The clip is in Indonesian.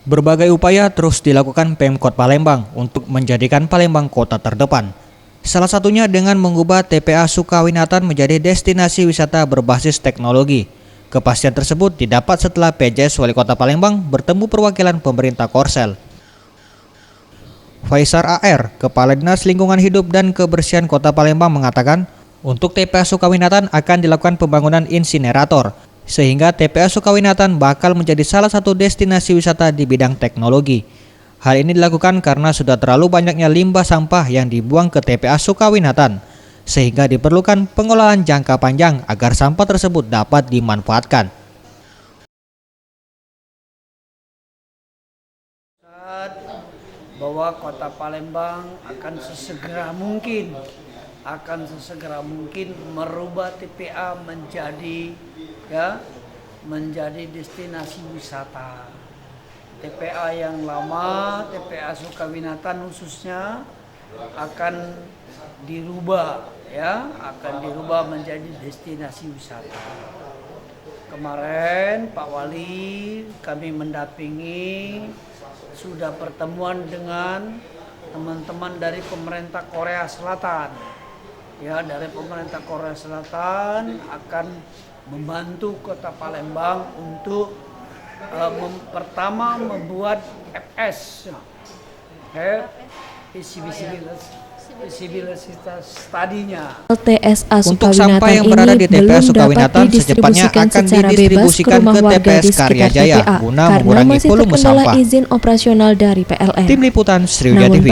Berbagai upaya terus dilakukan Pemkot Palembang untuk menjadikan Palembang kota terdepan. Salah satunya dengan mengubah TPA Sukawinatan menjadi destinasi wisata berbasis teknologi. Kepastian tersebut didapat setelah PJS Wali Kota Palembang bertemu perwakilan pemerintah Korsel. Faisar AR, Kepala Dinas Lingkungan Hidup dan Kebersihan Kota Palembang mengatakan, untuk TPA Sukawinatan akan dilakukan pembangunan insinerator, sehingga TPA Sukawinatan bakal menjadi salah satu destinasi wisata di bidang teknologi. Hal ini dilakukan karena sudah terlalu banyaknya limbah sampah yang dibuang ke TPA Sukawinatan, sehingga diperlukan pengelolaan jangka panjang agar sampah tersebut dapat dimanfaatkan. Bahwa Kota Palembang akan sesegera mungkin merubah TPA menjadi destinasi wisata. TPA yang lama, TPA Sukawinatan khususnya akan dirubah menjadi destinasi wisata. Kemarin Pak Wali kami mendampingi sudah pertemuan dengan teman-teman dari pemerintah Korea Selatan. Dari pemerintah Korea Selatan akan membantu Kota Palembang untuk pertama membuat FS, visibilitas tadinya. LTSA Untuk sampah yang berada di TPA Sukawinatan secepatnya akan didistribusikan ke TPS Karya Jaya guna mengurangi volume sampah. Izin operasional dari PLN. Tim Liputan Sriwijaya TV.